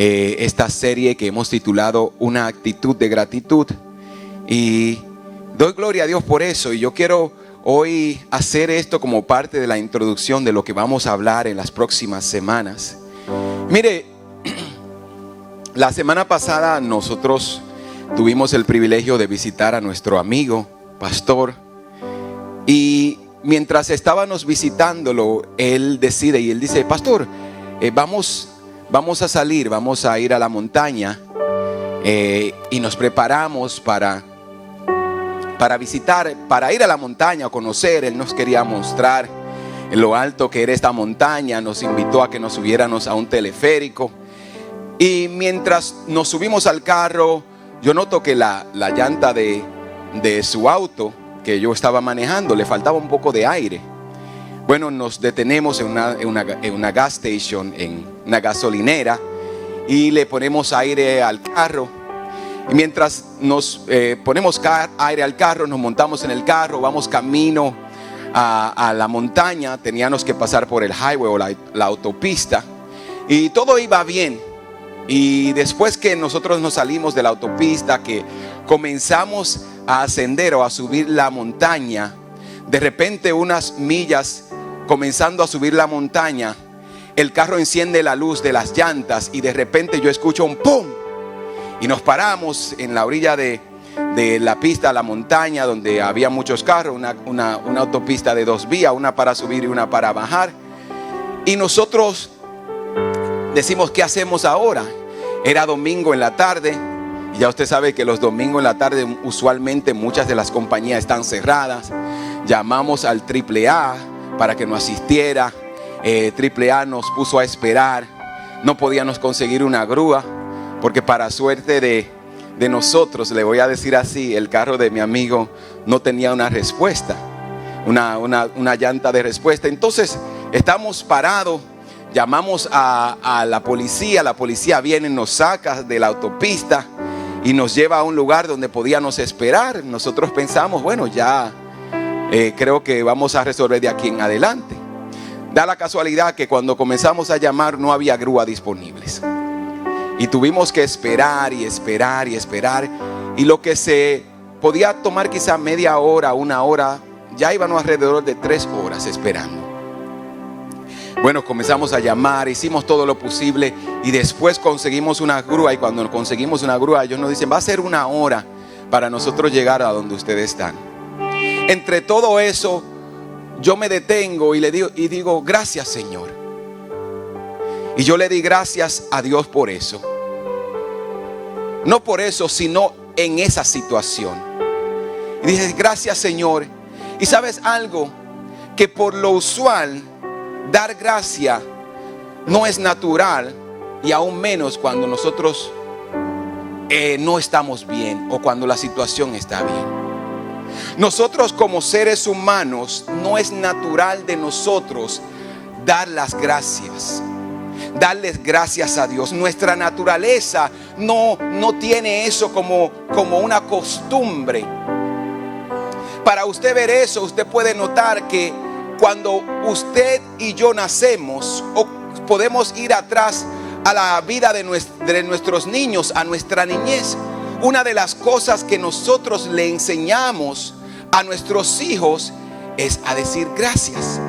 esta serie que hemos titulado Una actitud de gratitud. Y doy gloria a Dios por eso. Y yo quiero hoy hacer esto como parte de la introducción de lo que vamos a hablar en las próximas semanas. Mire, la semana pasada nosotros tuvimos el privilegio de visitar a nuestro amigo, pastor. Y mientras estábamos visitándolo, él decide y él dice: pastor, vamos a salir, vamos a ir a la montaña, y nos preparamos para visitar, para ir a la montaña a conocer. Él nos quería mostrar lo alto que era esta montaña, nos invitó a que nos subiéramos a un teleférico. Y mientras nos subimos al carro, yo noto que la llanta de su auto que yo estaba manejando le faltaba un poco de aire. Bueno, nos detenemos en una gas station, en una gasolinera, y le ponemos aire al carro. Y mientras nos ponemos aire al carro, nos montamos en el carro, vamos camino a la montaña. Teníamos que pasar por el highway o la autopista, y todo iba bien. Y después que nosotros nos salimos de la autopista, que comenzamos a ascender o a subir la montaña, de repente unas millas comenzando a subir la montaña, el carro enciende la luz de las llantas y de repente yo escucho un ¡pum! Y nos paramos en la orilla de la pista, la montaña, donde había muchos carros, una autopista de 2 vías, una para subir y una para bajar. Y nosotros decimos: ¿qué hacemos ahora? Era domingo en la tarde, y ya usted sabe que los domingos en la tarde usualmente muchas de las compañías están cerradas. Llamamos al AAA para que nos asistiera. AAA nos puso a esperar. No podíamos conseguir una grúa, porque para suerte de nosotros, le voy a decir así, el carro de mi amigo no tenía una respuesta, una llanta de respuesta. Entonces estamos parados. Llamamos a la policía viene, nos saca de la autopista y nos lleva a un lugar donde podíamos esperar. Nosotros pensamos: bueno, ya creo que vamos a resolver de aquí en adelante. Da la casualidad que cuando comenzamos a llamar no había grúa disponibles, y tuvimos que esperar y esperar y esperar, y lo que se podía tomar quizá media hora, 1 hora, ya íbamos alrededor de 3 horas esperando. Bueno, comenzamos a llamar, hicimos todo lo posible y después conseguimos una grúa. Y cuando conseguimos una grúa, ellos nos dicen: va a ser 1 hora para nosotros llegar a donde ustedes están. Entre todo eso, yo me detengo y digo: gracias, Señor. Y yo le di gracias a Dios por eso. No por eso, sino en esa situación. Y dije: gracias, Señor. Y sabes algo, que por lo usual dar gracia no es natural, y aún menos cuando nosotros no estamos bien o cuando la situación está bien. Nosotros como seres humanos, no es natural de nosotros dar las gracias, darles gracias a Dios. Nuestra naturaleza no tiene eso como una costumbre. Para usted ver eso, usted puede notar que cuando usted y yo nacemos, o podemos ir atrás a la vida de nuestros niños, a nuestra niñez, una de las cosas que nosotros le enseñamos a nuestros hijos es a decir gracias.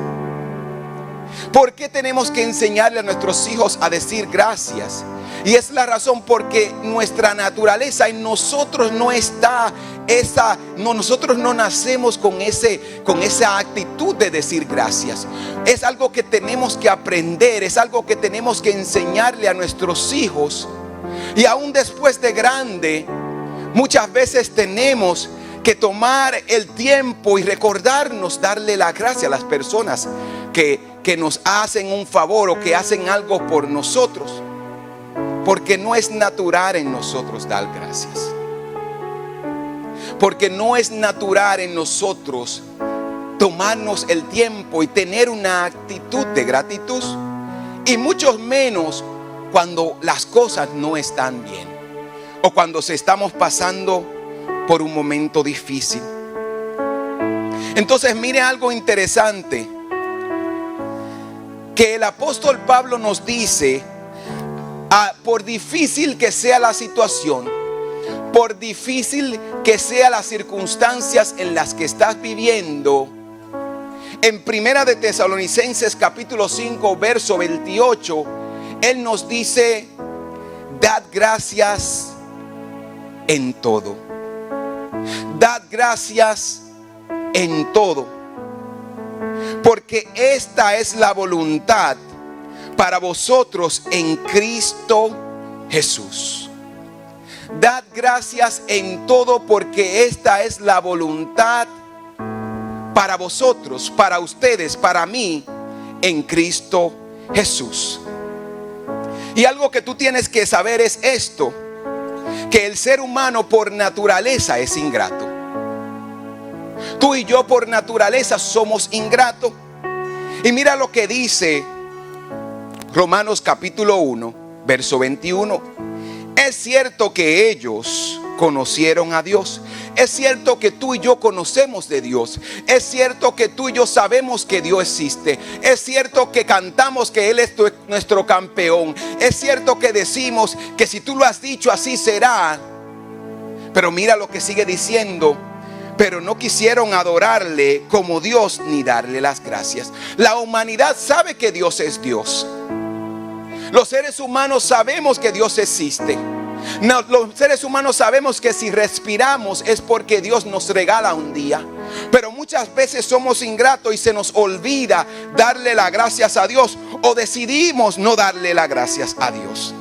¿Por qué tenemos que enseñarle a nuestros hijos a decir gracias? Y es la razón porque nuestra naturaleza en nosotros no está nosotros no nacemos con esa actitud de decir gracias. Es algo que tenemos que aprender, es algo que tenemos que enseñarle a nuestros hijos. Y aún después de grande, muchas veces tenemos que tomar el tiempo y recordarnos darle la gracia a las personas que nos hacen un favor o que hacen algo por nosotros, porque no es natural en nosotros dar gracias, porque no es natural en nosotros tomarnos el tiempo y tener una actitud de gratitud, y mucho menos cuando las cosas no están bien o cuando estamos pasando por un momento difícil. Entonces mire algo interesante que el apóstol Pablo nos dice Por difícil que sea la situación, por difícil que sean las circunstancias en las que estás viviendo, en Primera de Tesalonicenses capítulo 5 verso 28, Él nos dice: dad gracias en todo. Dad gracias en todo, porque esta es la voluntad para vosotros en Cristo Jesús. Dad gracias en todo, porque esta es la voluntad para vosotros, para ustedes, para mí, en Cristo Jesús. Y algo que tú tienes que saber es esto: que el ser humano por naturaleza es ingrato. Tú y yo por naturaleza somos ingratos. Y mira lo que dice Romanos capítulo 1, verso 21. Es cierto que ellos conocieron a Dios. Es cierto que tú y yo conocemos de Dios. Es cierto que tú y yo sabemos que Dios existe. Es cierto que cantamos que Él es nuestro campeón. Es cierto que decimos que si tú lo has dicho, así será. Pero mira lo que sigue diciendo: pero no quisieron adorarle como Dios ni darle las gracias. La humanidad sabe que Dios es Dios. Los seres humanos sabemos que Dios existe. Los seres humanos sabemos que si respiramos es porque Dios nos regala un día. Pero muchas veces somos ingratos y se nos olvida darle las gracias a Dios, o decidimos no darle las gracias a Dios.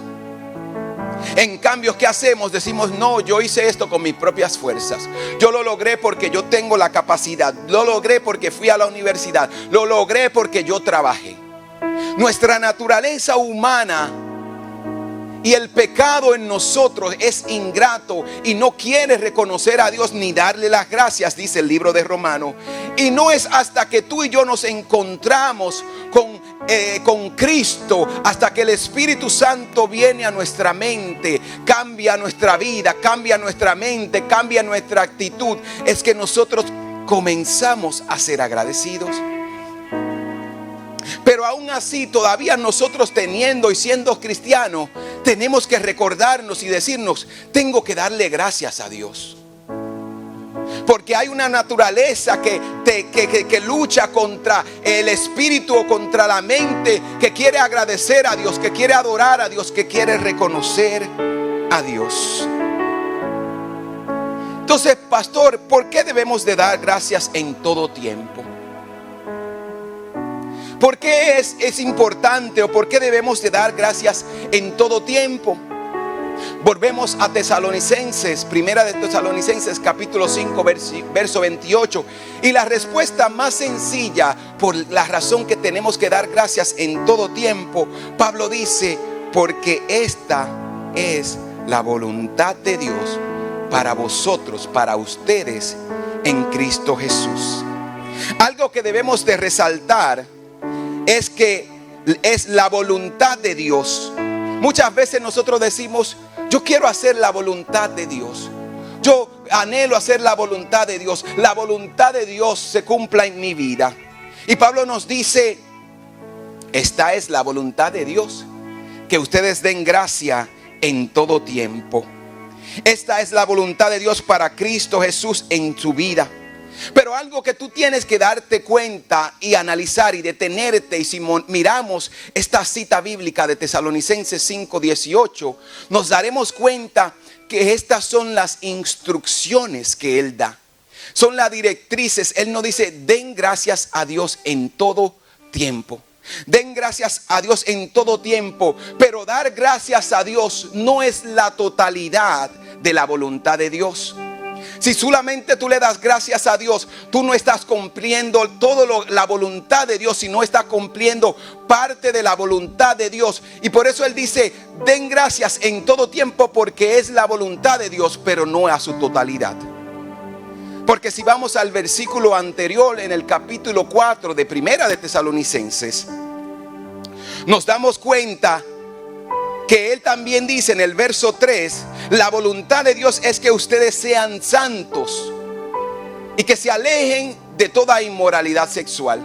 En cambio, ¿qué hacemos? Decimos: no, yo hice esto con mis propias fuerzas. Yo lo logré porque yo tengo la capacidad. Lo logré porque fui a la universidad. Lo logré porque yo trabajé. Nuestra naturaleza humana y el pecado en nosotros es ingrato y no quiere reconocer a Dios ni darle las gracias, dice el libro de Romanos. Y no es hasta que tú y yo nos encontramos con Cristo, hasta que el Espíritu Santo viene a nuestra mente, cambia nuestra vida, cambia nuestra mente, cambia nuestra actitud, es que nosotros comenzamos a ser agradecidos. Pero aún así, todavía nosotros, teniendo y siendo cristianos, tenemos que recordarnos y decirnos: tengo que darle gracias a Dios. Porque hay una naturaleza que lucha contra el espíritu o contra la mente, que quiere agradecer a Dios, que quiere adorar a Dios, que quiere reconocer a Dios. Entonces, pastor, ¿por qué debemos de dar gracias en todo tiempo? ¿Por qué es importante, o por qué debemos de dar gracias en todo tiempo? Volvemos a Tesalonicenses, Primera de Tesalonicenses capítulo 5 verso 28. Y la respuesta más sencilla, por la razón que tenemos que dar gracias en todo tiempo, Pablo dice: porque esta es la voluntad de Dios para vosotros, para ustedes en Cristo Jesús. Algo que debemos de resaltar es que es la voluntad de Dios. Muchas veces nosotros decimos: yo quiero hacer la voluntad de Dios. Yo anhelo hacer la voluntad de Dios. La voluntad de Dios se cumpla en mi vida. Y Pablo nos dice: esta es la voluntad de Dios, que ustedes den gracia en todo tiempo. Esta es la voluntad de Dios para Cristo Jesús en su vida. Pero algo que tú tienes que darte cuenta y analizar y detenerte, y si miramos esta cita bíblica de Tesalonicenses 5:18, nos daremos cuenta que estas son las instrucciones que Él da. Son las directrices. Él nos dice: den gracias a Dios en todo tiempo. Den gracias a Dios en todo tiempo. Pero dar gracias a Dios no es la totalidad de la voluntad de Dios. Si solamente tú le das gracias a Dios, tú no estás cumpliendo toda la voluntad de Dios, sino estás cumpliendo parte de la voluntad de Dios. Y por eso Él dice: den gracias en todo tiempo, porque es la voluntad de Dios, pero no a su totalidad. Porque si vamos al versículo anterior, en el capítulo 4 de Primera de Tesalonicenses, nos damos cuenta que Él también dice en el verso 3: la voluntad de Dios es que ustedes sean santos y que se alejen de toda inmoralidad sexual.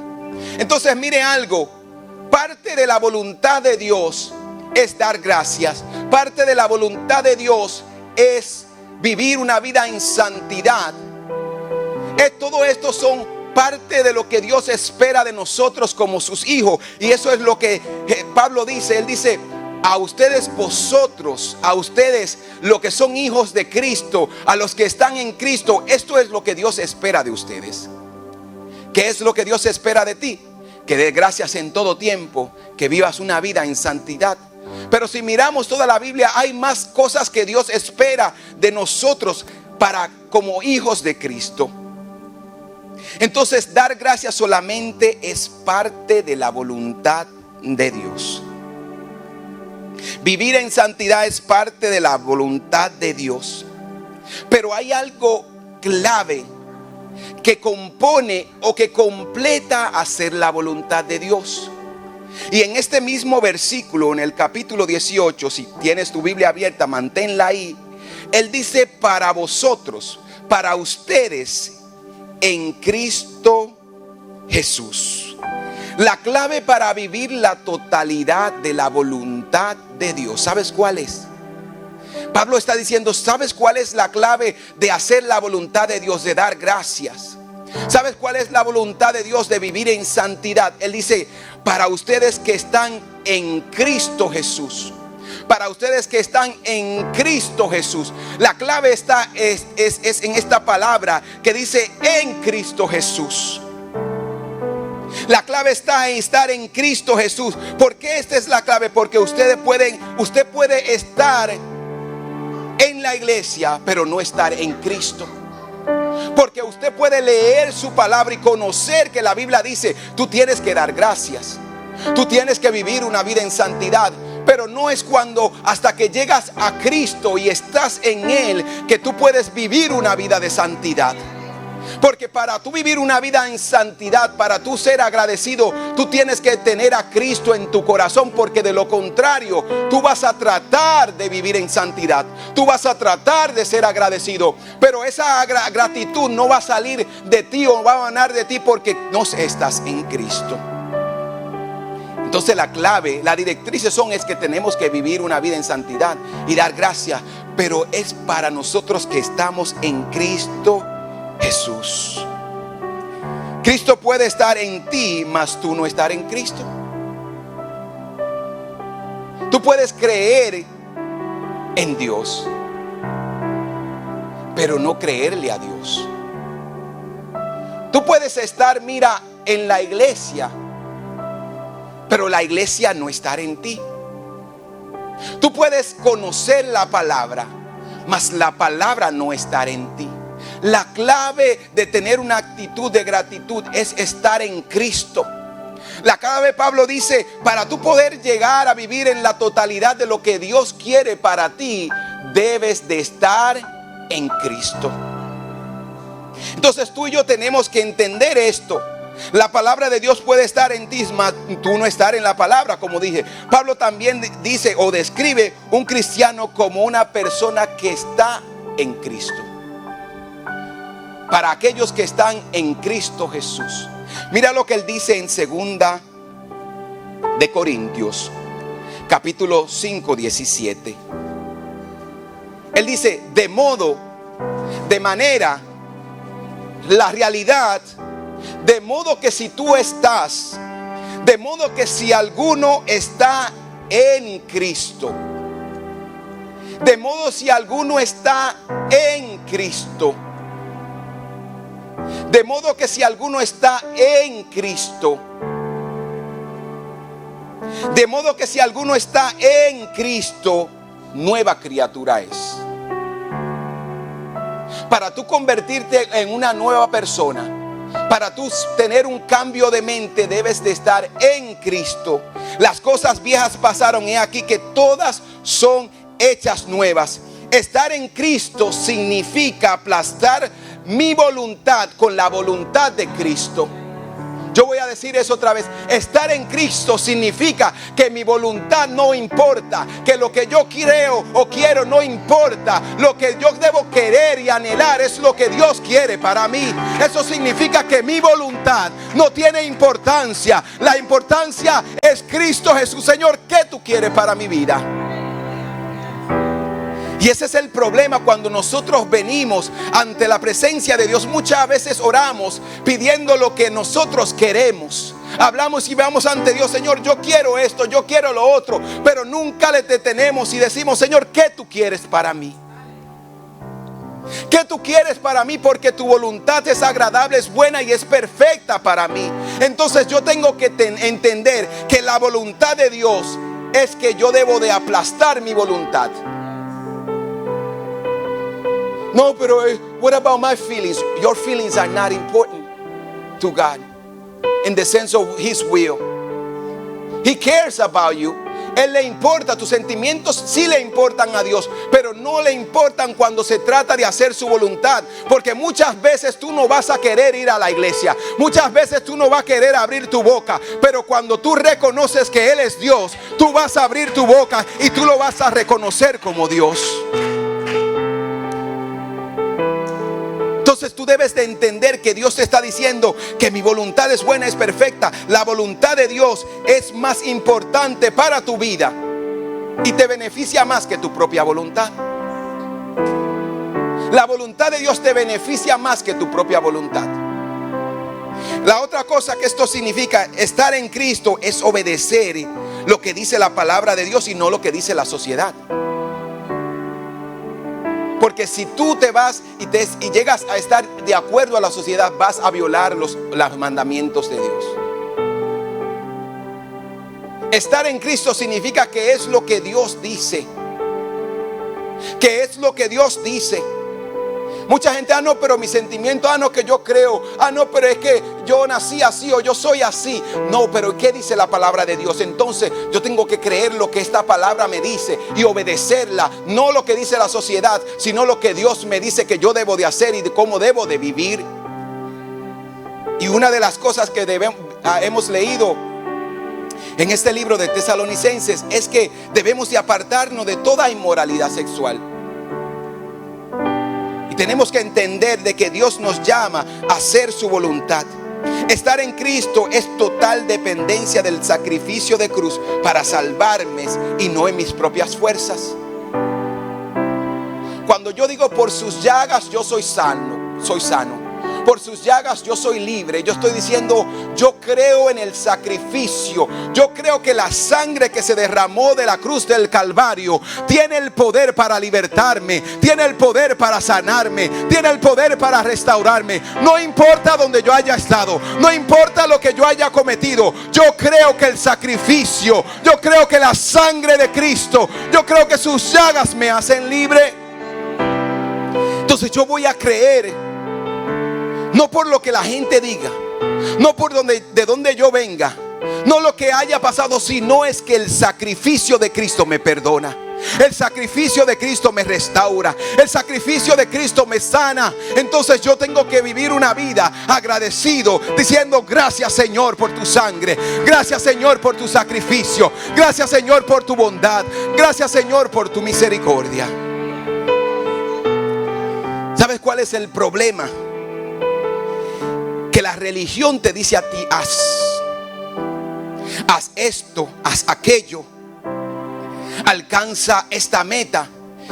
Entonces, mire algo: parte de la voluntad de Dios es dar gracias. Parte de la voluntad de Dios es vivir una vida en santidad. Todo esto son parte de lo que Dios espera de nosotros como sus hijos. Y eso es lo que Pablo dice. Él dice: a ustedes, vosotros, a ustedes, los que son hijos de Cristo, a los que están en Cristo, esto es lo que Dios espera de ustedes. ¿Qué es lo que Dios espera de ti? Que des gracias en todo tiempo, que vivas una vida en santidad. Pero si miramos toda la Biblia, hay más cosas que Dios espera de nosotros como hijos de Cristo. Entonces, dar gracias solamente es parte de la voluntad de Dios. Vivir en santidad es parte de la voluntad de Dios. Pero hay algo clave que compone o que completa hacer la voluntad de Dios. Y en este mismo versículo, en el capítulo 18, si tienes tu Biblia abierta, manténla ahí. Él dice: para vosotros, para ustedes, en Cristo Jesús. La clave para vivir la totalidad de la voluntad de Dios, ¿sabes cuál es? Pablo está diciendo: ¿sabes cuál es la clave de hacer la voluntad de Dios? De dar gracias. ¿Sabes cuál es la voluntad de Dios de vivir en santidad? Él dice: para ustedes que están en Cristo Jesús. Para ustedes que están en Cristo Jesús. La clave está es en esta palabra que dice: en Cristo Jesús. La clave está en estar en Cristo Jesús. ¿Por qué esta es la clave? Porque usted puede estar en la iglesia, pero no estar en Cristo. Porque usted puede leer su palabra y conocer que la Biblia dice: tú tienes que dar gracias, tú tienes que vivir una vida en santidad. Pero no es hasta que llegas a Cristo y estás en Él, que tú puedes vivir una vida de santidad. Porque para tú vivir una vida en santidad, para tú ser agradecido, tú tienes que tener a Cristo en tu corazón. Porque de lo contrario, tú vas a tratar de vivir en santidad, tú vas a tratar de ser agradecido, pero esa gratitud no va a salir de ti o va a emanar de ti porque no estás en Cristo. Entonces la clave, la directriz es que tenemos que vivir una vida en santidad y dar gracias. Pero es para nosotros que estamos en Cristo Jesús. Cristo puede estar en ti, mas tú no estar en Cristo. Tú puedes creer en Dios, pero no creerle a Dios. Tú puedes estar, en la iglesia, pero la iglesia no estar en ti. Tú puedes conocer la palabra, mas la palabra no estar en ti. La clave de tener una actitud de gratitud es estar en Cristo. La clave, Pablo dice, para tú poder llegar a vivir en la totalidad de lo que Dios quiere para ti, debes de estar en Cristo. Entonces tú y yo tenemos que entender esto. La palabra de Dios puede estar en ti, mas tú no estar en la palabra, como dije. Pablo también dice o describe un cristiano como una persona que está en Cristo. Para aquellos que están en Cristo Jesús. Mira lo que él dice en 2 de Corintios, capítulo 5, 17. Él dice: de manera, la realidad, de modo que si tú estás, de modo que si alguno está en Cristo, de modo si alguno está en Cristo, de modo que si alguno está en Cristo, de modo que si alguno está en Cristo, nueva criatura es. Para tú convertirte en una nueva persona, para tú tener un cambio de mente, debes de estar en Cristo. Las cosas viejas pasaron, he aquí que todas son hechas nuevas. Estar en Cristo significa aplastar mi voluntad con la voluntad de Cristo. Yo voy a decir eso otra vez. Estar en Cristo significa que mi voluntad no importa, que lo que yo creo o quiero no importa. Lo que yo debo querer y anhelar es lo que Dios quiere para mí. Eso significa que mi voluntad no tiene importancia. La importancia es Cristo Jesús. Señor, ¿qué tú quieres para mi vida? Y ese es el problema cuando nosotros venimos ante la presencia de Dios. Muchas veces oramos pidiendo lo que nosotros queremos. Hablamos y vamos ante Dios: Señor, yo quiero esto, yo quiero lo otro. Pero nunca le detenemos y decimos: Señor, ¿qué tú quieres para mí? ¿Qué tú quieres para mí? Porque tu voluntad es agradable, es buena y es perfecta para mí. Entonces yo tengo que entender que la voluntad de Dios es que yo debo de aplastar mi voluntad. No, pero what about my feelings? Your feelings are not important to God in the sense of His will. He cares about you. Él le importa, tus sentimientos sí le importan a Dios, pero no le importan cuando se trata de hacer su voluntad. Porque muchas veces tú no vas a querer ir a la iglesia, muchas veces tú no vas a querer abrir tu boca, pero cuando tú reconoces que Él es Dios, tú vas a abrir tu boca y tú lo vas a reconocer como Dios. Entonces tú debes de entender que Dios te está diciendo que mi voluntad es buena, es perfecta. La voluntad de Dios es más importante para tu vida y te beneficia más que tu propia voluntad. La voluntad de Dios te beneficia más que tu propia voluntad. La otra cosa que esto significa, estar en Cristo, es obedecer lo que dice la palabra de Dios y no lo que dice la sociedad. Porque si tú te vas y llegas a estar de acuerdo a la sociedad, vas a violar los mandamientos de Dios. Estar en Cristo significa que es lo que Dios dice. Que es lo que Dios dice. Mucha gente: no, pero mi sentimiento, no, que yo creo, no, pero es que yo nací así o yo soy así. No, pero ¿qué dice la palabra de Dios? Entonces yo tengo que creer lo que esta palabra me dice y obedecerla, no lo que dice la sociedad, sino lo que Dios me dice que yo debo de hacer y de cómo debo de vivir. Y una de las cosas que hemos leído en este libro de Tesalonicenses es que debemos de apartarnos de toda inmoralidad sexual. Tenemos que entender de que Dios nos llama a hacer su voluntad. Estar en Cristo es total dependencia del sacrificio de cruz para salvarme y no en mis propias fuerzas. Cuando yo digo: por sus llagas yo soy sano, por sus llagas yo soy libre, yo estoy diciendo: yo creo en el sacrificio. Yo creo que la sangre que se derramó de la cruz del Calvario tiene el poder para libertarme, tiene el poder para sanarme, tiene el poder para restaurarme. No importa donde yo haya estado, no importa lo que yo haya cometido. Yo creo que el sacrificio, yo creo que la sangre de Cristo, yo creo que sus llagas me hacen libre. Entonces yo voy a creer, no por lo que la gente diga, no por de donde yo venga, no lo que haya pasado, sino es que el sacrificio de Cristo me perdona. El sacrificio de Cristo me restaura. El sacrificio de Cristo me sana. Entonces yo tengo que vivir una vida agradecido, diciendo: gracias, Señor, por tu sangre. Gracias, Señor, por tu sacrificio. Gracias, Señor, por tu bondad. Gracias, Señor, por tu misericordia. ¿Sabes cuál es el problema? Que la religión te dice a ti: haz esto, haz aquello, alcanza esta meta.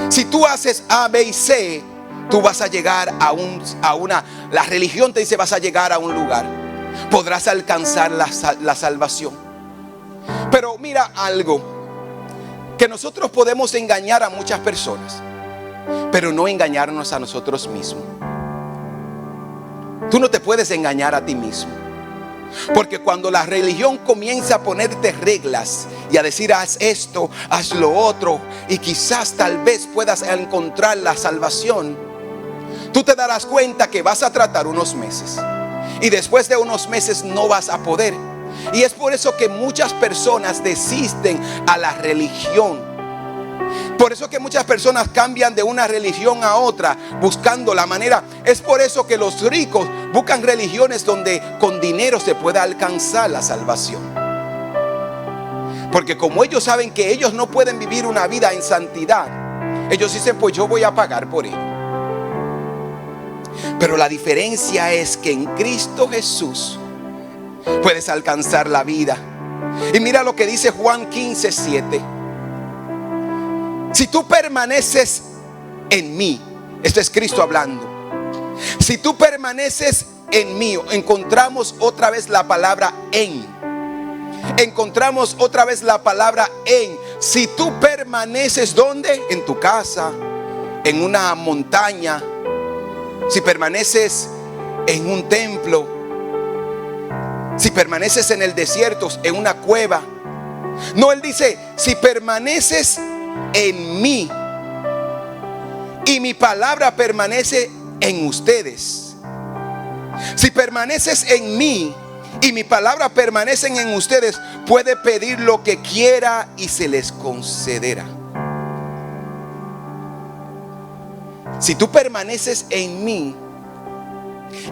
Si tú haces A, B y C, tú vas a llegar la religión te dice: vas a llegar a un lugar, podrás alcanzar la salvación. Pero mira algo, que nosotros podemos engañar a muchas personas, pero no engañarnos a nosotros mismos. Tú no te puedes engañar a ti mismo. Porque cuando la religión comienza a ponerte reglas y a decir: haz esto, haz lo otro, y quizás tal vez puedas encontrar la salvación, tú te darás cuenta que vas a tratar unos meses y después de unos meses no vas a poder. Y es por eso que muchas personas desisten a la religión. Por eso que muchas personas cambian de una religión a otra buscando la manera. Es por eso que los ricos buscan religiones donde con dinero se pueda alcanzar la salvación. Porque como ellos saben que ellos no pueden vivir una vida en santidad, ellos dicen, pues yo voy a pagar por ello. Pero la diferencia es que en Cristo Jesús puedes alcanzar la vida. Y mira lo que dice Juan 15:7. Si tú permaneces en mí, esto es Cristo hablando. Si tú permaneces en mí, encontramos otra vez la palabra en. Encontramos otra vez la palabra en. Si tú permaneces, ¿dónde? En tu casa, en una montaña. Si permaneces en un templo, si permaneces en el desierto, en una cueva. No, él dice, si permaneces en mí y mi palabra permanece en ustedes. Si permaneces en mí y mi palabra permanecen en ustedes, puede pedir lo que quiera y se les concederá. Si tú permaneces en mí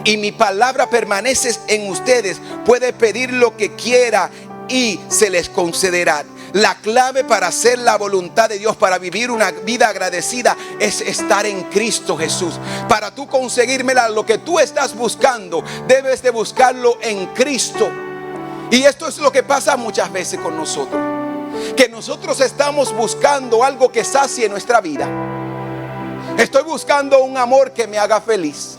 y mi palabra permanece en ustedes, puede pedir lo que quiera y se les concederá. La clave para hacer la voluntad de Dios, para vivir una vida agradecida, es estar en Cristo Jesús. Para tú conseguírmela, lo que tú estás buscando, debes de buscarlo en Cristo. Y esto es lo que pasa muchas veces con nosotros, que nosotros estamos buscando algo que sacie nuestra vida. Estoy buscando un amor que me haga feliz.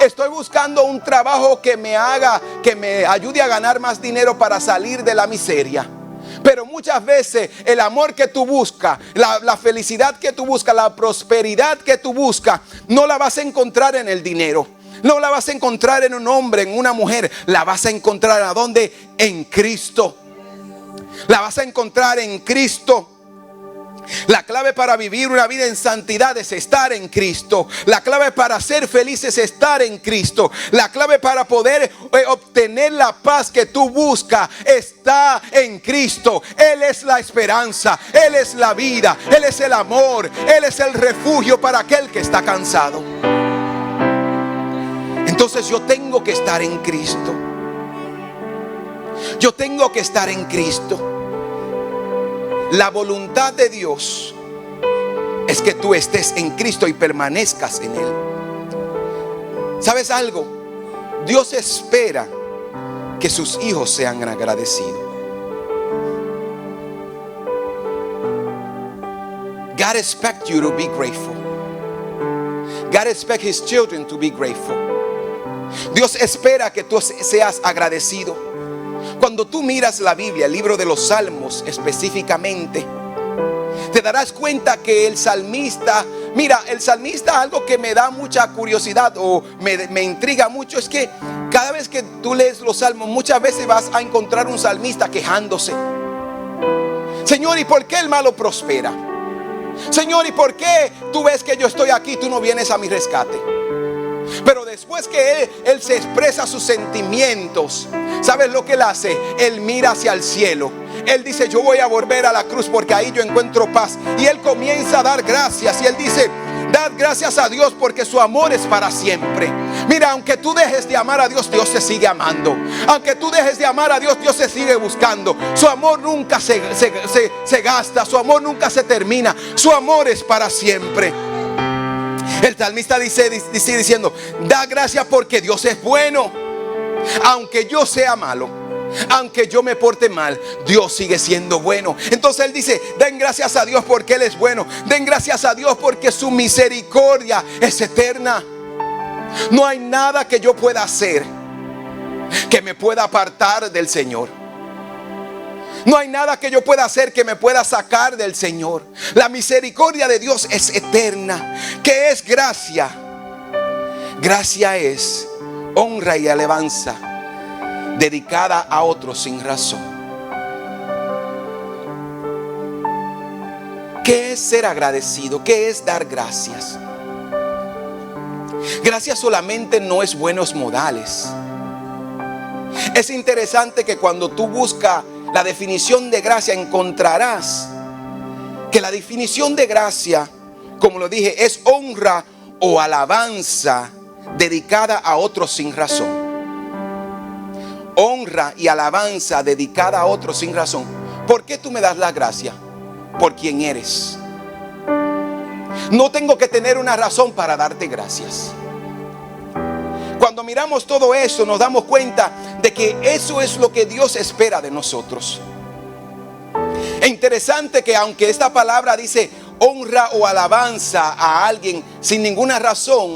Estoy buscando un trabajo que me ayude a ganar más dinero para salir de la miseria. Pero muchas veces el amor que tú buscas, la felicidad que tú buscas, la prosperidad que tú buscas, no la vas a encontrar en el dinero. No la vas a encontrar en un hombre, en una mujer. La vas a encontrar ¿a dónde? En Cristo. La vas a encontrar en Cristo. La clave para vivir una vida en santidad es estar en Cristo. La clave para ser feliz es estar en Cristo. La clave para poder obtener la paz que tú buscas está en Cristo. Él es la esperanza, Él es la vida, Él es el amor, Él es el refugio para aquel que está cansado. Entonces yo tengo que estar en Cristo. Yo tengo que estar en Cristo. La voluntad de Dios es que tú estés en Cristo y permanezcas en Él. ¿Sabes algo? Dios espera que sus hijos sean agradecidos. God expects you to be grateful. God expects His children to be grateful. Dios espera que tú seas agradecido. Cuando tú miras la Biblia, el libro de los Salmos específicamente, te darás cuenta que el salmista, algo que me da mucha curiosidad o me intriga mucho, es que cada vez que tú lees los Salmos, muchas veces vas a encontrar un salmista quejándose. Señor, ¿y por qué el malo prospera? Señor, ¿y por qué tú ves que yo estoy aquí y tú no vienes a mi rescate? Pero después que él se expresa sus sentimientos, ¿sabes lo que él hace? Él mira hacia el cielo. Él dice, yo voy a volver a la cruz porque ahí yo encuentro paz. Y él comienza a dar gracias. Y él dice, dad gracias a Dios porque su amor es para siempre. Mira, aunque tú dejes de amar a Dios, Dios te sigue amando. Aunque tú dejes de amar a Dios, Dios se sigue buscando. Su amor nunca se gasta. Su amor nunca se termina. Su amor es para siempre. El salmista dice diciendo, da gracias porque Dios es bueno. Aunque yo sea malo, aunque yo me porte mal, Dios sigue siendo bueno. Entonces él dice, den gracias a Dios porque Él es bueno. Den gracias a Dios porque su misericordia es eterna. No hay nada que yo pueda hacer que me pueda apartar del Señor. No hay nada que yo pueda hacer que me pueda sacar del Señor. La misericordia de Dios es eterna. ¿Qué es gracia? Gracia es honra y alabanza dedicada a otros sin razón. ¿Qué es ser agradecido? ¿Qué es dar gracias? Gracia solamente no es buenos modales. Es interesante que cuando tú buscas la definición de gracia, encontrarás que la definición de gracia, como lo dije, es honra o alabanza dedicada a otros sin razón. Honra y alabanza dedicada a otros sin razón. ¿Por qué tú me das la gracia? Por quien eres. No tengo que tener una razón para darte gracias. Cuando miramos todo eso, nos damos cuenta de que eso es lo que Dios espera de nosotros. Es interesante que aunque esta palabra dice honra o alabanza a alguien sin ninguna razón,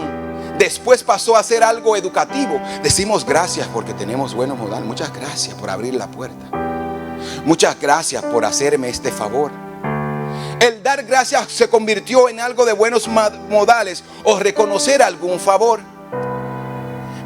después pasó a ser algo educativo. Decimos gracias porque tenemos buenos modales. Muchas gracias por abrir la puerta. Muchas gracias por hacerme este favor. El dar gracias se convirtió en algo de buenos modales o reconocer algún favor.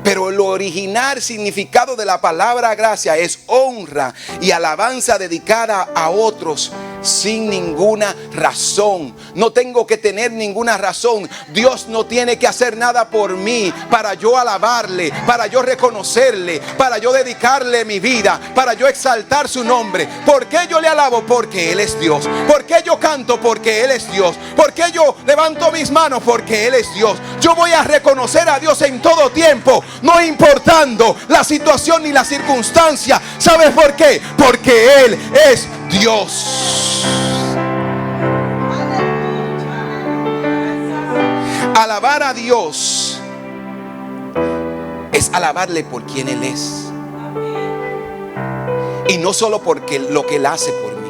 Pero el original significado de la palabra gracia es honra y alabanza dedicada a otros sin ninguna razón. No tengo que tener ninguna razón. Dios no tiene que hacer nada por mí para yo alabarle, para yo reconocerle, para yo dedicarle mi vida, para yo exaltar su nombre. ¿Por qué yo le alabo? Porque Él es Dios. ¿Por qué yo canto? Porque Él es Dios. ¿Por qué yo levanto mis manos? Porque Él es Dios. Yo voy a reconocer a Dios en todo tiempo, no importando la situación ni la circunstancia. ¿Sabes por qué? Porque Él es Dios. Alabar a Dios es alabarle por quien Él es. Y no solo porque lo que Él hace por mí.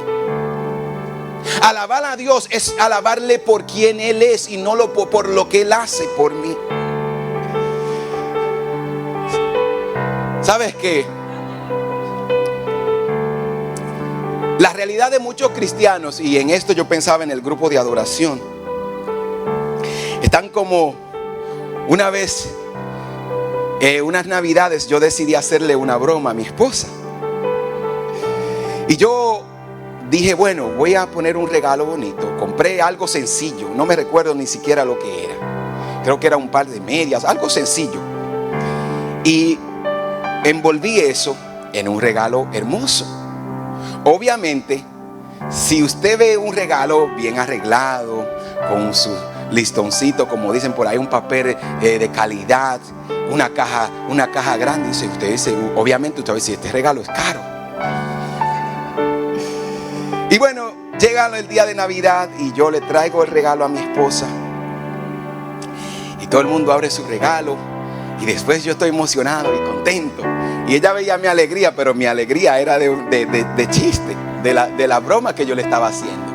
Alabar a Dios es alabarle por quien Él es y no por lo que Él hace por mí. ¿Sabes qué? La realidad de muchos cristianos, y en esto yo pensaba en el grupo de adoración, están como una vez, unas navidades, yo decidí hacerle una broma a mi esposa. Y yo dije, bueno, voy a poner un regalo bonito. Compré algo sencillo, no me recuerdo ni siquiera lo que era. Creo que era un par de medias, algo sencillo. Y envolví eso en un regalo hermoso. Obviamente, si usted ve un regalo bien arreglado, con su listoncito, como dicen por ahí, un papel de calidad, una caja grande, dice, obviamente usted va a decir, este regalo es caro. Y bueno, llega el día de Navidad y yo le traigo el regalo a mi esposa. Y todo el mundo abre su regalo. Y después yo estoy emocionado y contento. Y ella veía mi alegría, pero mi alegría era de chiste, de la broma que yo le estaba haciendo.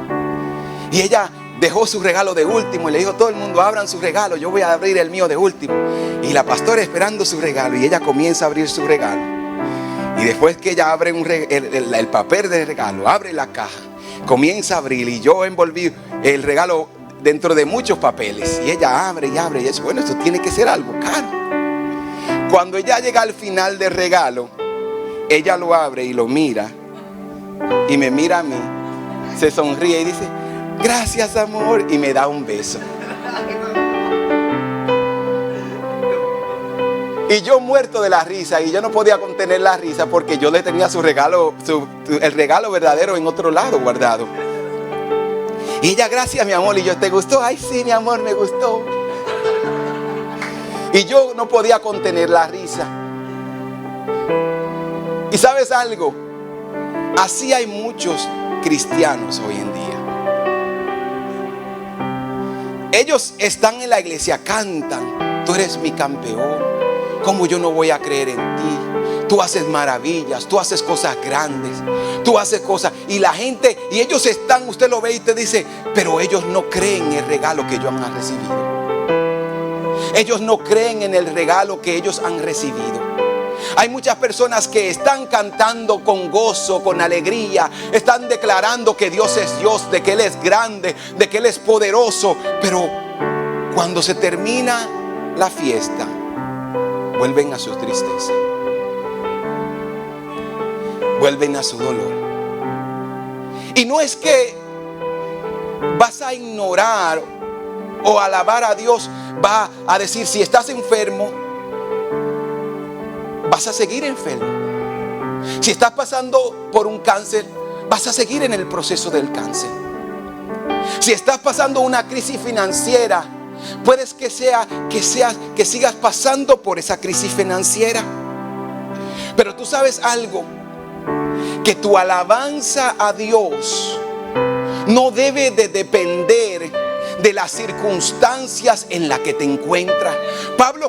Y ella dejó su regalo de último y le dijo, todo el mundo abran su regalo, yo voy a abrir el mío de último. Y la pastora esperando su regalo y ella comienza a abrir su regalo. Y después que ella abre el papel del regalo, abre la caja, comienza a abrir y yo envolví el regalo dentro de muchos papeles. Y ella abre y abre y dice, bueno, esto tiene que ser algo caro. Cuando ella llega al final del regalo, ella lo abre y lo mira y me mira a mí, se sonríe y dice, gracias amor, y me da un beso. Y yo muerto de la risa, y yo no podía contener la risa porque yo le tenía su regalo, el regalo verdadero en otro lado guardado. Y ella, gracias mi amor, y yo, ¿te gustó? Ay sí mi amor, me gustó. Y yo no podía contener la risa. Y ¿sabes algo? Así hay muchos cristianos hoy en día. Ellos están en la iglesia, cantan, tú eres mi campeón, ¿cómo yo no voy a creer en ti? Tú haces maravillas, tú haces cosas grandes, tú haces cosas. Y la gente, y ellos están, usted lo ve y te dice, pero ellos no creen en el regalo que ellos han recibido. Ellos no creen en el regalo que ellos han recibido. Hay muchas personas que están cantando con gozo, con alegría. Están declarando que Dios es Dios, de que Él es grande, de que Él es poderoso. Pero cuando se termina la fiesta, vuelven a su tristeza. Vuelven a su dolor. Y no es que vas a ignorar o alabar a Dios. Va a decir, si estás enfermo, vas a seguir enfermo. Si estás pasando por un cáncer, vas a seguir en el proceso del cáncer. Si estás pasando una crisis financiera, puedes que sigas pasando por esa crisis financiera. Pero tú sabes algo, que tu alabanza a Dios no debe de depender de las circunstancias en las que te encuentras.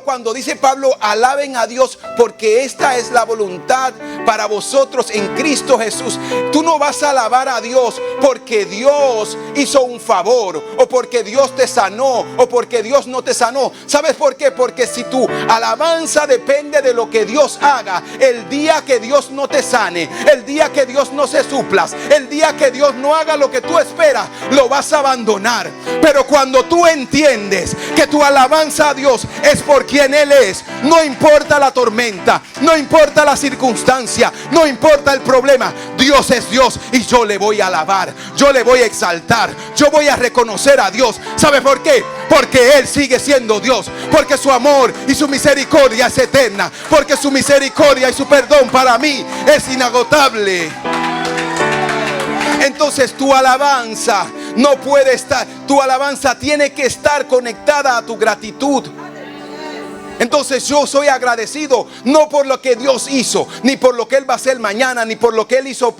Cuando dice Pablo, alaben a Dios porque esta es la voluntad para vosotros en Cristo Jesús. Tú no vas a alabar a Dios porque Dios hizo un favor, o porque Dios te sanó, o porque Dios no te sanó. ¿Sabes por qué? Porque si tu alabanza depende de lo que Dios haga, el día que Dios no te sane, el día que Dios no se suplas, el día que Dios no haga lo que tú esperas, lo vas a abandonar. Pero cuando tú entiendes que tu alabanza a Dios es por quien Él es, no importa la tormenta, no importa la circunstancia, no importa el problema, Dios es Dios y yo le voy a alabar, yo le voy a exaltar, yo voy a reconocer a Dios. ¿Sabe por qué? Porque Él sigue siendo Dios, porque su amor y su misericordia es eterna, porque su misericordia y su perdón para mí es inagotable. Entonces tu alabanza no puede estar, tu alabanza tiene que estar conectada a tu gratitud. Entonces yo soy agradecido, no por lo que Dios hizo, ni por lo que Él va a hacer mañana, ni por lo que Él hizo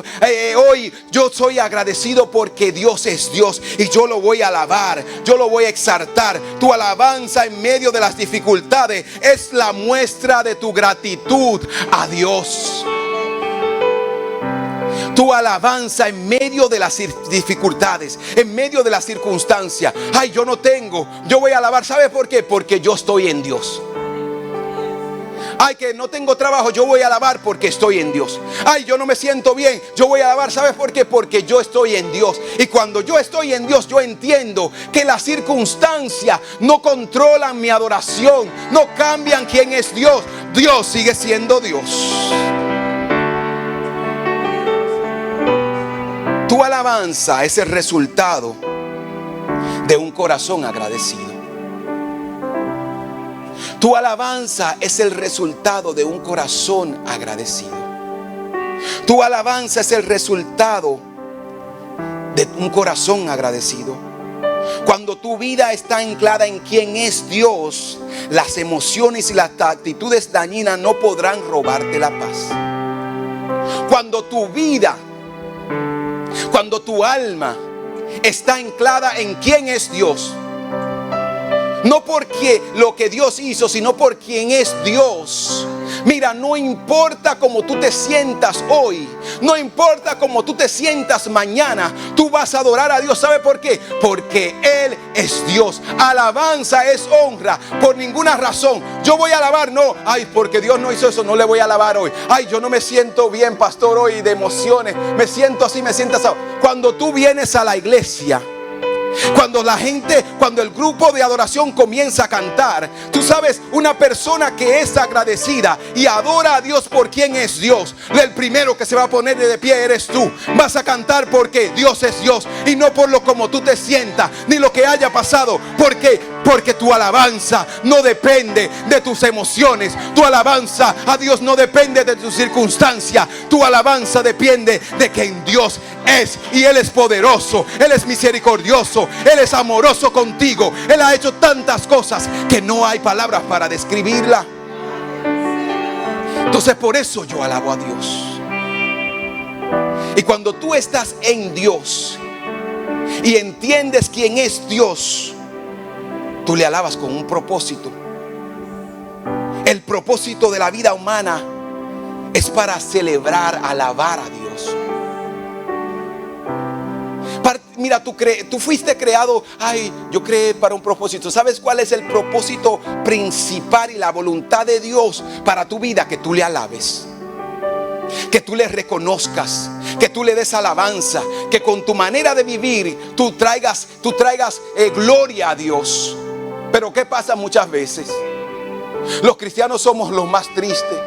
hoy. Yo soy agradecido porque Dios es Dios y yo lo voy a alabar, yo lo voy a exaltar. Tu alabanza en medio de las dificultades es la muestra de tu gratitud a Dios. Tu alabanza en medio de las dificultades, en medio de las circunstancias. Ay, yo no tengo, yo voy a alabar. ¿Sabe por qué? Porque yo estoy en Dios. Ay, que no tengo trabajo, yo voy a alabar porque estoy en Dios. Ay, yo no me siento bien, yo voy a alabar. ¿Sabes por qué? Porque yo estoy en Dios. Y cuando yo estoy en Dios, yo entiendo que las circunstancias no controlan mi adoración, no cambian quién es Dios. Dios sigue siendo Dios. Tu alabanza es el resultado de un corazón agradecido. Tu alabanza es el resultado de un corazón agradecido. Tu alabanza es el resultado de un corazón agradecido. Cuando tu vida está anclada en quién es Dios, las emociones y las actitudes dañinas no podrán robarte la paz. Cuando tu alma está anclada en quién es Dios, no porque lo que Dios hizo, sino por quién es Dios. Mira, no importa cómo tú te sientas hoy, no importa cómo tú te sientas mañana, tú vas a adorar a Dios. ¿Sabe por qué? Porque Él es Dios. Alabanza es honra. Por ninguna razón yo voy a alabar, no, ay, porque Dios no hizo eso, no le voy a alabar hoy. Ay, yo no me siento bien, pastor, hoy de emociones, me siento así, me siento así. Cuando tú vienes a la iglesia, cuando el grupo de adoración comienza a cantar, tú sabes, una persona que es agradecida y adora a Dios por quien es Dios, el primero que se va a poner de pie eres tú. Vas a cantar porque Dios es Dios y no por lo como tú te sientas ni lo que haya pasado. Porque tu alabanza no depende de tus emociones. Tu alabanza a Dios no depende de tu circunstancia. Tu alabanza depende de que en Dios es, y Él es poderoso, Él es misericordioso, Él es amoroso contigo. Él ha hecho tantas cosas que no hay palabras para describirla. Entonces por eso yo alabo a Dios. Y cuando tú estás en Dios y entiendes quién es Dios, tú le alabas con un propósito. El propósito de la vida humana es para celebrar, alabar a Dios. Mira, tú fuiste creado, ay, yo creé para un propósito. ¿Sabes cuál es el propósito principal y la voluntad de Dios para tu vida? Que tú le alabes, que tú le reconozcas, que tú le des alabanza, que con tu manera de vivir tú traigas gloria a Dios. Pero ¿qué pasa muchas veces? Los cristianos somos los más tristes,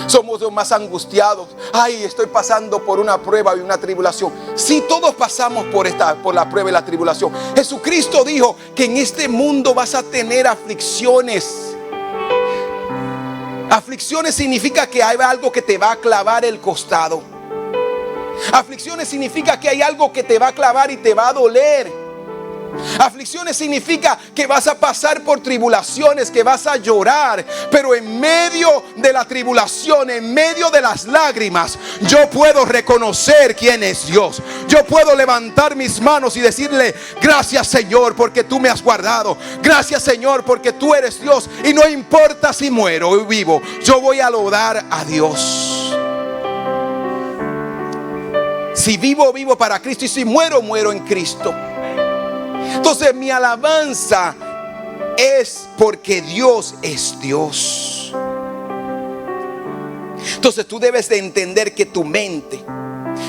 somos los más angustiados. Ay, estoy pasando por una prueba y una tribulación. Sí, todos pasamos por la prueba y la tribulación. Jesucristo dijo que en este mundo vas a tener aflicciones. Aflicciones significa que hay algo que te va a clavar el costado. Aflicciones significa que hay algo que te va a clavar y te va a doler. Aflicciones significa que vas a pasar por tribulaciones, que vas a llorar, pero en medio de la tribulación, en medio de las lágrimas, yo puedo reconocer quién es Dios. Yo puedo levantar mis manos y decirle: gracias, Señor, porque tú me has guardado. Gracias, Señor, porque tú eres Dios. Y no importa si muero o vivo, yo voy a laudar a Dios. Si vivo, vivo para Cristo, y si muero, muero en Cristo. Entonces mi alabanza es porque Dios es Dios. Entonces tú debes de entender que tu mente,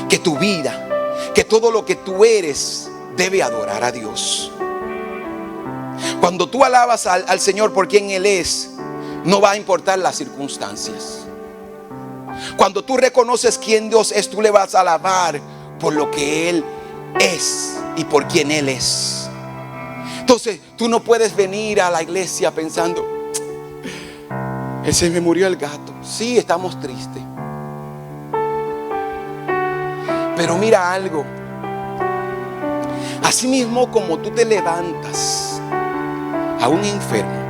que tu vida, que todo lo que tú eres debe adorar a Dios. Cuando tú alabas al Señor por quien Él es, no va a importar las circunstancias. Cuando tú reconoces quién Dios es, tú le vas a alabar por lo que Él es y por quien Él es. Entonces tú no puedes venir a la iglesia pensando: se me murió el gato. Sí, estamos tristes, pero mira algo. Así mismo como tú te levantas a un enfermo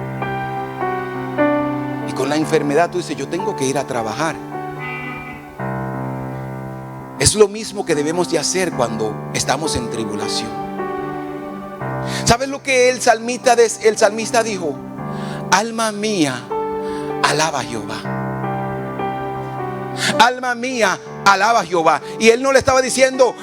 y con la enfermedad tú dices: yo tengo que ir a trabajar. Es lo mismo que debemos de hacer cuando estamos en tribulación. ¿Sabes lo que el salmista dijo? Alma mía, alaba a Jehová. Alma mía, alaba a Jehová. Y él no le estaba diciendo,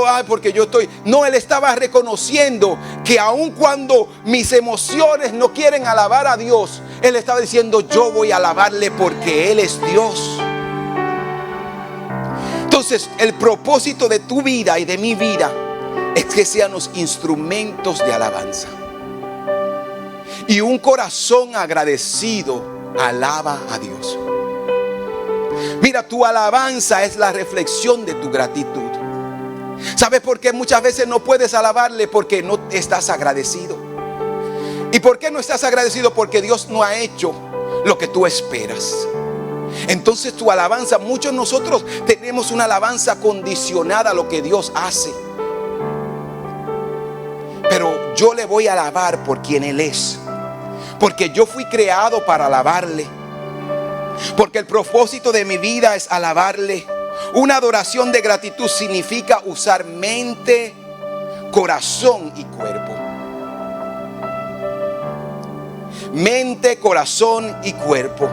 ay, porque yo estoy. No, él estaba reconociendo que aun cuando mis emociones no quieren alabar a Dios, él estaba diciendo: yo voy a alabarle porque Él es Dios. Entonces, el propósito de tu vida y de mi vida es que sean los instrumentos de alabanza. Y un corazón agradecido alaba a Dios. Mira, tu alabanza es la reflexión de tu gratitud. ¿Sabes por qué muchas veces no puedes alabarle? Porque no estás agradecido. ¿Y por qué no estás agradecido? Porque Dios no ha hecho lo que tú esperas. Entonces tu alabanza, muchos de nosotros tenemos una alabanza condicionada a lo que Dios hace. Pero yo le voy a alabar por quien Él es. Porque yo fui creado para alabarle. Porque el propósito de mi vida es alabarle. Una adoración de gratitud significa usar mente, corazón y cuerpo. Mente, corazón y cuerpo.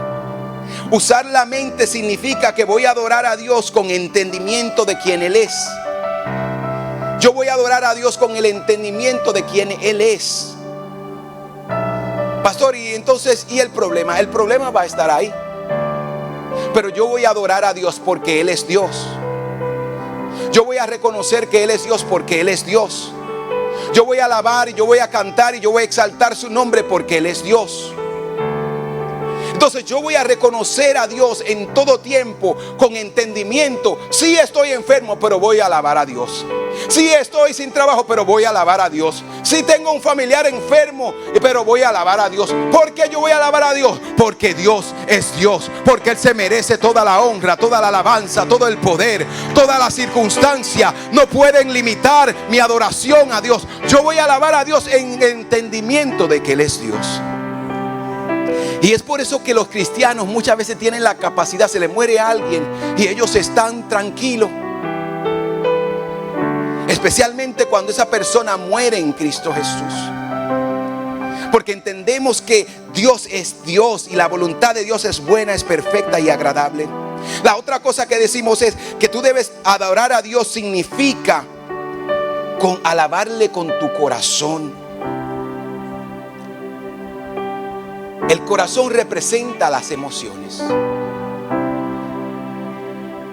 Usar la mente significa que voy a adorar a Dios con entendimiento de quién Él es. Yo voy a adorar a Dios con el entendimiento de quién Él es. Pastor, y entonces, ¿y el problema? El problema va a estar ahí. Pero yo voy a adorar a Dios porque Él es Dios. Yo voy a reconocer que Él es Dios porque Él es Dios. Yo voy a alabar y yo voy a cantar y yo voy a exaltar su nombre porque Él es Dios. Entonces yo voy a reconocer a Dios en todo tiempo con entendimiento. Sí, estoy enfermo, pero voy a alabar a Dios. Sí, estoy sin trabajo, pero voy a alabar a Dios. Sí, tengo un familiar enfermo, pero voy a alabar a Dios. ¿Por qué yo voy a alabar a Dios? Porque Dios es Dios. Porque Él se merece toda la honra, toda la alabanza, todo el poder, toda la circunstancia. No pueden limitar mi adoración a Dios. Yo voy a alabar a Dios en entendimiento de que Él es Dios. Y es por eso que los cristianos muchas veces tienen la capacidad, se les muere alguien y ellos están tranquilos. Especialmente cuando esa persona muere en Cristo Jesús. Porque entendemos que Dios es Dios y la voluntad de Dios es buena, es perfecta y agradable. La otra cosa que decimos es que tú debes adorar a Dios, significa alabarle con tu corazón. El corazón representa las emociones.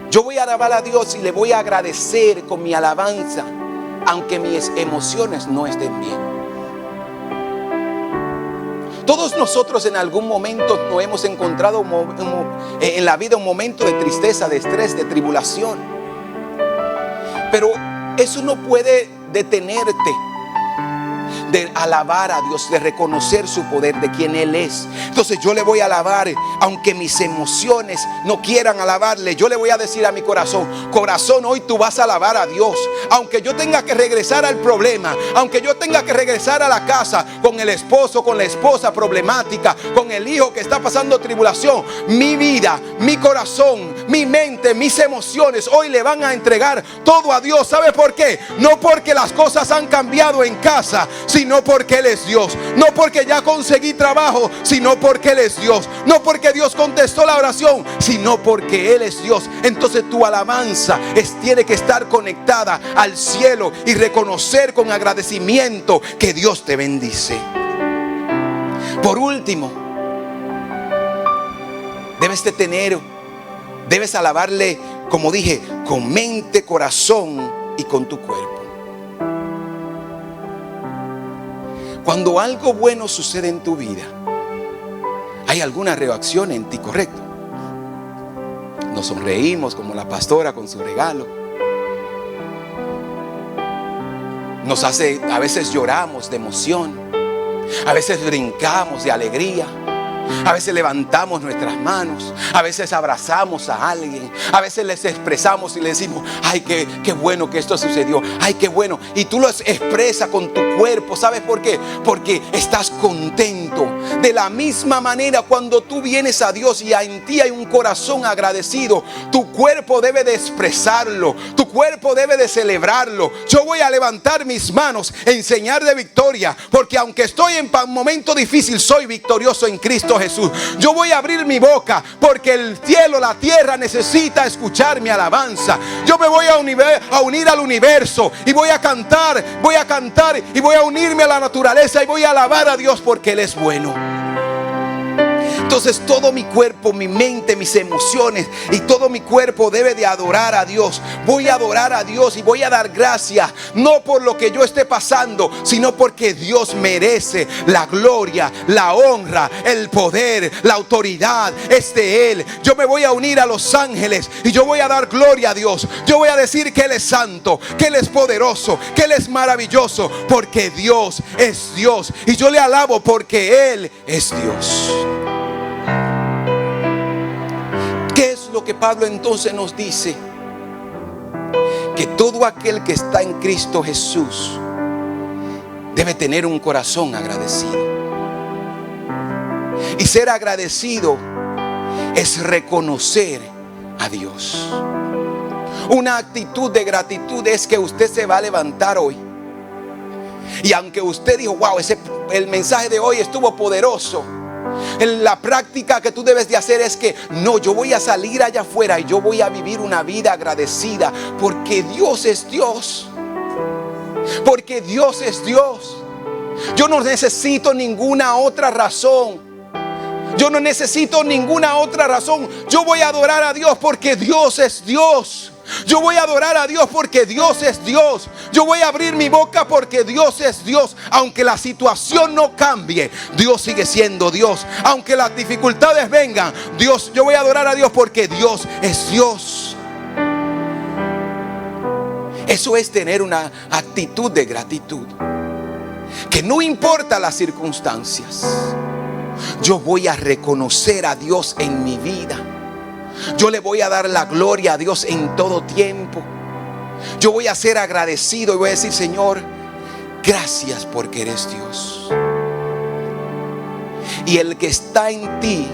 Yo voy a alabar a Dios y le voy a agradecer con mi alabanza, aunque mis emociones no estén bien. Todos nosotros en algún momento nos hemos encontrado en la vida un momento de tristeza, de estrés, de tribulación. Pero eso no puede detenerte de alabar a Dios, de reconocer su poder, de quién Él es. Entonces yo le voy a alabar, aunque mis emociones no quieran alabarle. Yo le voy a decir a mi corazón: corazón, hoy tú vas a alabar a Dios. Aunque yo tenga que regresar al problema, aunque yo tenga que regresar a la casa con el esposo, con la esposa problemática, con el hijo que está pasando tribulación, mi vida, mi corazón, mi mente, mis emociones hoy le van a entregar todo a Dios. ¿Sabe por qué? No porque las cosas han cambiado en casa, sino porque Él es Dios. No porque ya conseguí trabajo, sino porque Él es Dios. No porque Dios contestó la oración, sino porque Él es Dios. Entonces tu alabanza tiene que estar conectada al cielo y reconocer con agradecimiento que Dios te bendice. Por último, debes alabarle, como dije, con mente, corazón y con tu cuerpo. Cuando algo bueno sucede en tu vida, hay alguna reacción en ti, ¿correcto? Nos sonreímos como la pastora con su regalo. A veces lloramos de emoción. A veces brincamos de alegría. A veces levantamos nuestras manos. A veces abrazamos a alguien. A veces les expresamos y le decimos: ay, qué bueno que esto sucedió. Ay, qué bueno. Y tú lo expresas con tu cuerpo. ¿Sabes por qué? Porque estás contento. De la misma manera, cuando tú vienes a Dios y en ti hay un corazón agradecido, tu cuerpo debe de expresarlo. Tu cuerpo debe de celebrarlo. Yo voy a levantar mis manos en señal de victoria, porque aunque estoy en un momento difícil, soy victorioso en Cristo Jesús. Yo voy a abrir mi boca porque el cielo, la tierra necesita escuchar mi alabanza. Yo me voy a unir al universo y voy a cantar y voy a unirme a la naturaleza y voy a alabar a Dios porque Él es bueno. Entonces todo mi cuerpo, mi mente, mis emociones y todo mi cuerpo debe de adorar a Dios. Voy a adorar a Dios y voy a dar gracias, no por lo que yo esté pasando, sino porque Dios merece la gloria, la honra, el poder, la autoridad es de Él. Yo me voy a unir a los ángeles y yo voy a dar gloria a Dios. Yo voy a decir que Él es santo, que Él es poderoso, que Él es maravilloso, porque Dios es Dios. Y yo le alabo porque Él es Dios. ¿Qué es lo que Pablo entonces nos dice? Que todo aquel que está en Cristo Jesús debe tener un corazón agradecido. Y ser agradecido es reconocer a Dios. Una actitud de gratitud es que usted se va a levantar hoy, y aunque usted dijo: wow, el mensaje de hoy estuvo poderoso, la práctica que tú debes de hacer es que no, yo voy a salir allá afuera y yo voy a vivir una vida agradecida, porque Dios es Dios. Porque Dios es Dios. Yo no necesito ninguna otra razón. Yo no necesito ninguna otra razón. Yo voy a adorar a Dios porque Dios es Dios. Yo voy a adorar a Dios porque Dios es Dios. Yo voy a abrir mi boca porque Dios es Dios. Aunque la situación no cambie, Dios sigue siendo Dios. Aunque las dificultades vengan, yo voy a adorar a Dios porque Dios es Dios. Eso es tener una actitud de gratitud. Que no importa las circunstancias, yo voy a reconocer a Dios en mi vida. Yo le voy a dar la gloria a Dios en todo tiempo. Yo voy a ser agradecido y voy a decir: Señor, gracias porque eres Dios. Y el que está en ti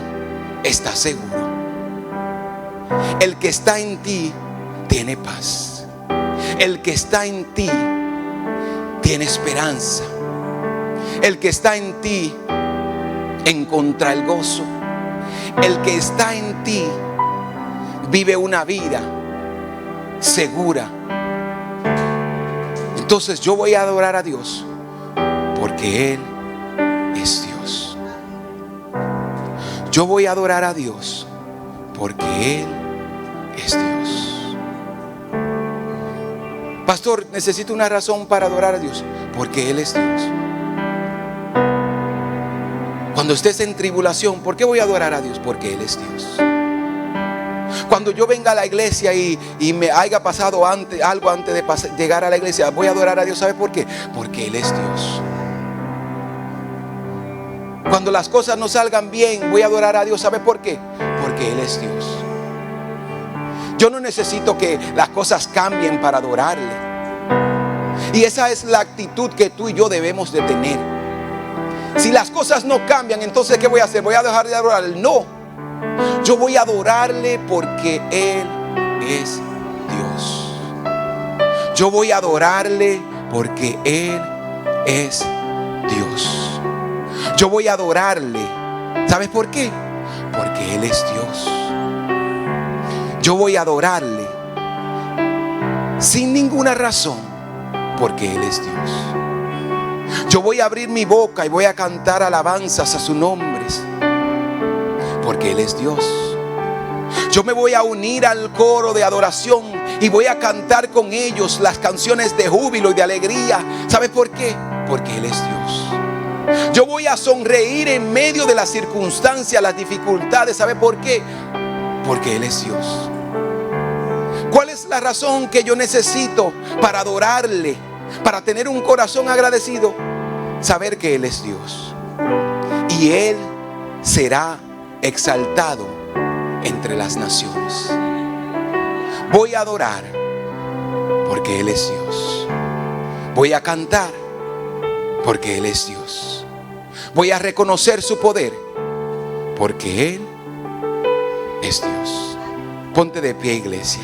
está seguro. El que está en ti tiene paz. El que está en ti tiene esperanza. El que está en ti encuentra el gozo. El que está en ti vive una vida segura. Entonces yo voy a adorar a Dios porque Él es Dios. Yo voy a adorar a Dios porque Él es Dios. Pastor, necesito una razón para adorar a Dios porque Él es Dios. Cuando estés en tribulación, ¿por qué voy a adorar a Dios? Porque Él es Dios. Cuando yo venga a la iglesia y me haya pasado algo antes de llegar a la iglesia, voy a adorar a Dios. ¿Sabe por qué? Porque Él es Dios. Cuando las cosas no salgan bien, voy a adorar a Dios. ¿Sabe por qué? Porque Él es Dios. Yo no necesito que las cosas cambien para adorarle. Y esa es la actitud que tú y yo debemos de tener. Si las cosas no cambian, entonces ¿qué voy a hacer? ¿Voy a dejar de adorarle? No. Yo voy a adorarle porque Él es Dios. Yo voy a adorarle porque Él es Dios. Yo voy a adorarle. ¿Sabes por qué? Porque Él es Dios. Yo voy a adorarle sin ninguna razón porque Él es Dios. Yo voy a abrir mi boca y voy a cantar alabanzas a sus nombres porque Él es Dios. Yo me voy a unir al coro de adoración y voy a cantar con ellos las canciones de júbilo y de alegría. ¿Sabes por qué? Porque Él es Dios. Yo voy a sonreír en medio de las circunstancias, las dificultades. ¿Sabe por qué? Porque Él es Dios. ¿Cuál es la razón que yo necesito para adorarle? Para tener un corazón agradecido. Saber que Él es Dios. Y Él será exaltado entre las naciones. Voy a adorar porque Él es Dios. Voy a cantar porque Él es Dios. Voy a reconocer su poder porque Él es Dios. Ponte de pie, iglesia.